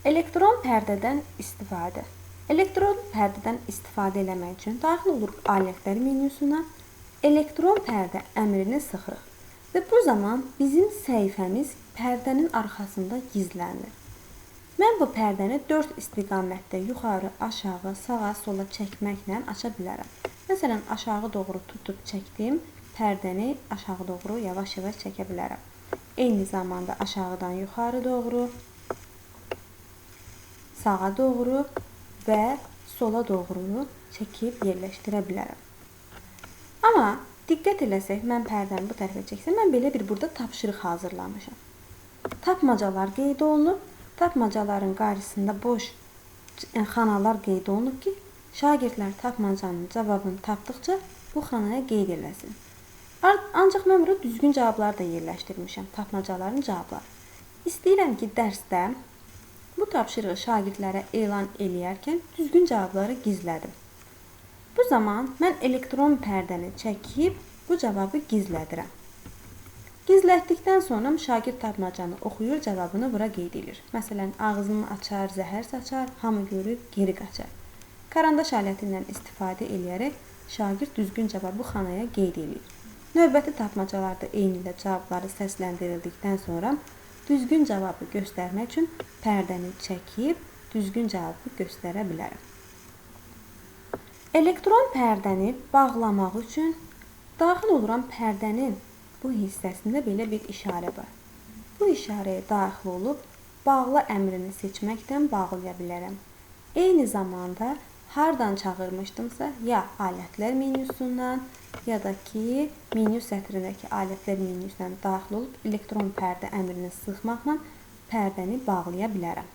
Elektron pərdədən istifadə. Elektron pərdədən istifadə etmək üçün daxil oluruq alətlər menüsuna, elektron pərdə əmrini sıxırıq və bu zaman bizim səhifəmiz pərdənin arxasında gizlənir. Mən bu pərdəni 4 istiqamətdə yuxarı, aşağı, sağa, sola çəkməklə aça bilərəm. Məsələn, aşağı doğru tutub çəkdim, pərdəni aşağı doğru yavaş-yavaş çəkə bilərəm. Eyni zamanda aşağıdan yuxarı doğru, sağa doğru və sola doğru çəkib yerləşdirə bilərəm. Amma diqqət eləsək, mən pərdəni bu tərəfə çəksəm, mən belə bir burada tapşırıq hazırlamışam. Tapmacalar qeyd olunub, tapmacaların qarşısında boş xanalar qeyd olunub ki, şagirdlər tapmacanın cavabını tapdıqca bu xanaya qeyd eləsin. Ancaq mən burada düzgün cavabları da yerləşdirmişəm, tapmacaların cavabları. İstəyirəm ki, dərsdə bu tapşırığı şagirdlərə elan eləyərkən düzgün cavabları gizlədim. Bu zaman mən elektron pərdəni çəkib bu cavabı gizlədirəm. Gizlətdikdən sonra şagird tapmacanı oxuyur, cavabını bura qeyd edir. Məsələn, ağzını açar, zəhər saçar, hamı görür, geri qaçar. Karandaş aləti ilə istifadə eləyərək şagird düzgün cavabı xanaya qeyd edir. Növbəti tapmacalarda eyni ilə cavabları səsləndirildikdən sonra düzgün cavabı göstərmək üçün pərdəni çəkib düzgün cavabı göstərə bilərəm. Elektron pərdəni bağlamaq üçün daxil oluran pərdənin bu hissəsində belə bir işarə var. Bu işarəyə daxil olub bağla əmrini seçməkdən bağlaya bilərəm. Eyni zamanda hardan çağırmışdımsa, ya alətlər menüsündən, ya da ki, menü sətrindəki alətlər menüsündən daxil olub elektron pərdə əmrini sıxmaqla pərdəni bağlaya bilərəm.